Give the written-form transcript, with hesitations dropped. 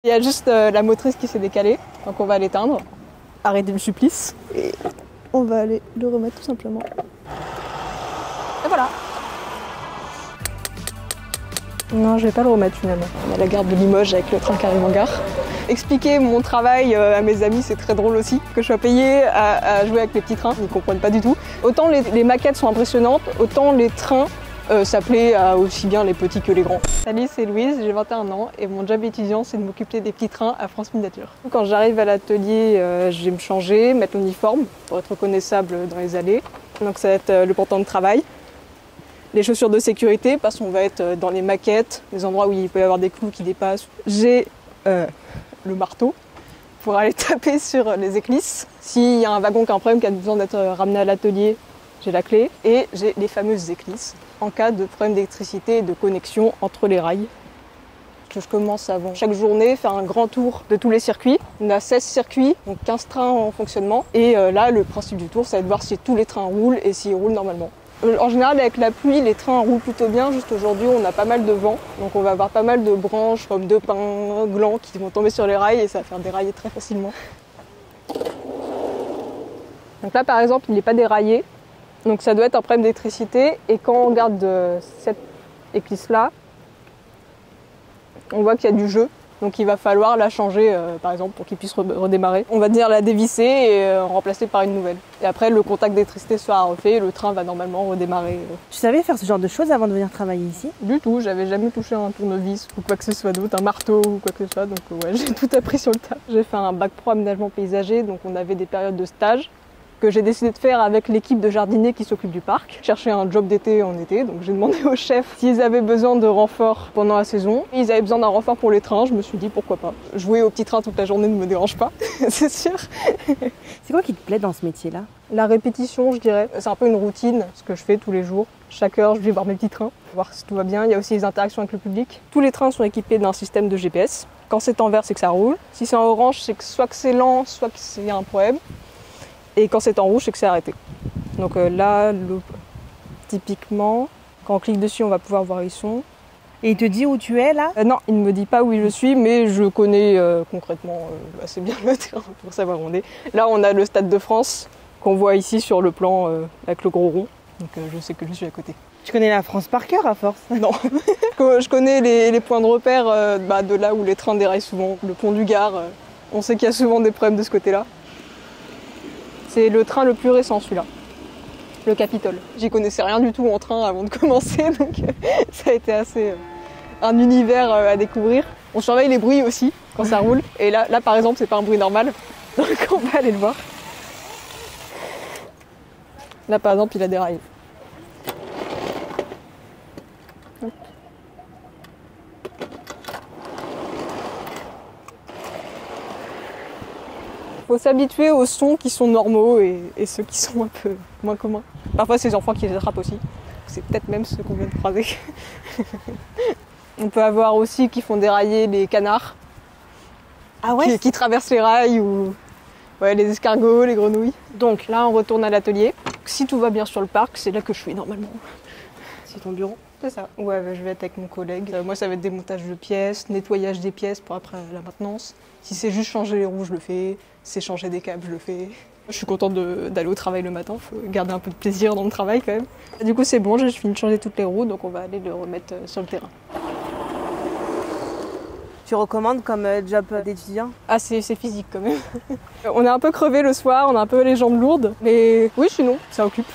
Il y a juste la motrice qui s'est décalée, donc on va l'éteindre. Arrêter le supplice. Et on va aller le remettre tout simplement. Et voilà. Non, je vais pas le remettre finalement. On a la gare de Limoges avec le train qui arrive en gare. Expliquer mon travail à mes amis, c'est très drôle aussi. Que je sois payée à jouer avec les petits trains, ils ne comprennent pas du tout. Autant les maquettes sont impressionnantes, autant les trains, ça plaît à aussi bien les petits que les grands. Salut, c'est Louise, j'ai 21 ans et mon job étudiant, c'est de m'occuper des petits trains à France Miniature. Quand j'arrive à l'atelier, je vais me changer, mettre l'uniforme pour être reconnaissable dans les allées. Donc ça va être le pantalon de travail. Les chaussures de sécurité, parce qu'on va être dans les maquettes, les endroits où il peut y avoir des clous qui dépassent. J'ai le marteau pour aller taper sur les éclisses. S'il y a un wagon qui a un problème, qui a besoin d'être ramené à l'atelier, j'ai la clé. Et j'ai les fameuses éclisses en cas de problème d'électricité et de connexion entre les rails. Je commence avant chaque journée, faire un grand tour de tous les circuits. On a 16 circuits, donc 15 trains en fonctionnement. Et là, le principe du tour, ça va être de voir si tous les trains roulent et s'ils roulent normalement. En général, avec la pluie, les trains roulent plutôt bien. Juste aujourd'hui, on a pas mal de vent. Donc on va avoir pas mal de branches, comme de pins, glands qui vont tomber sur les rails et ça va faire dérailler très facilement. Donc là, par exemple, il n'est pas déraillé. Donc ça doit être un problème d'électricité. Et quand on regarde cette éclisse-là, on voit qu'il y a du jeu. Donc il va falloir la changer, par exemple, pour qu'il puisse redémarrer. On va dire la dévisser et remplacer par une nouvelle. Et après, le contact d'électricité sera refait et le train va normalement redémarrer. Tu savais faire ce genre de choses avant de venir travailler ici? Du tout, j'avais jamais touché un tournevis ou quoi que ce soit d'autre, un marteau ou quoi que ce soit. Donc ouais, j'ai tout appris sur le tas. J'ai fait un bac pro aménagement paysager, donc on avait des périodes de stage que j'ai décidé de faire avec l'équipe de jardiniers qui s'occupe du parc. Chercher un job d'été en été, donc j'ai demandé au chef s'ils avaient besoin de renfort pendant la saison. Ils avaient besoin d'un renfort pour les trains, je me suis dit pourquoi pas. Jouer au petit train toute la journée ne me dérange pas, c'est sûr. C'est quoi qui te plaît dans ce métier-là? La répétition, je dirais. C'est un peu une routine, ce que je fais tous les jours. Chaque heure, je vais voir mes petits trains, voir si tout va bien. Il y a aussi les interactions avec le public. Tous les trains sont équipés d'un système de GPS. Quand c'est en vert, c'est que ça roule. Si c'est en orange, c'est que soit que c'est lent, soit qu'il y a un problème. Et quand c'est en rouge, c'est que c'est arrêté. Donc là, typiquement, quand on clique dessus, on va pouvoir voir où ils sont. Et il te dit où tu es là? Non, il ne me dit pas où je suis, mais je connais concrètement assez bien le terrain pour savoir où on est. Là, on a le Stade de France qu'on voit ici sur le plan avec le gros rond. Donc je sais que je suis à côté. Tu connais la France par cœur à force? Non, je connais les points de repère de là où les trains déraillent souvent. Le pont du Gard, on sait qu'il y a souvent des problèmes de ce côté-là. C'est le train le plus récent, celui-là, le Capitole. J'y connaissais rien du tout en train avant de commencer, donc ça a été assez un univers à découvrir. On surveille les bruits aussi quand ça roule, et là par exemple, c'est pas un bruit normal, donc on va aller le voir. Là par exemple, il a déraillé. Il faut s'habituer aux sons qui sont normaux et ceux qui sont un peu moins communs. Parfois, c'est les enfants qui les attrapent aussi. C'est peut-être même ceux qu'on vient de croiser. On peut avoir aussi qui font dérailler les canards. Ah ouais? Qui traversent les rails ou ouais, les escargots, les grenouilles. Donc là, on retourne à l'atelier. Si tout va bien sur le parc, c'est là que je suis normalement. C'est ton bureau? C'est ça. Ouais, je vais être avec mon collègue. Moi, ça va être démontage de pièces, nettoyage des pièces pour après la maintenance. Si c'est juste changer les roues, je le fais. Si c'est changer des câbles, je le fais. Je suis contente d'aller au travail le matin. Faut garder un peu de plaisir dans le travail quand même. Du coup, c'est bon, j'ai fini de changer toutes les roues, donc on va aller le remettre sur le terrain. Tu recommandes comme job d'étudiant? Ah, c'est physique quand même. On est un peu crevé le soir, on a un peu les jambes lourdes. Mais oui, sinon, ça occupe.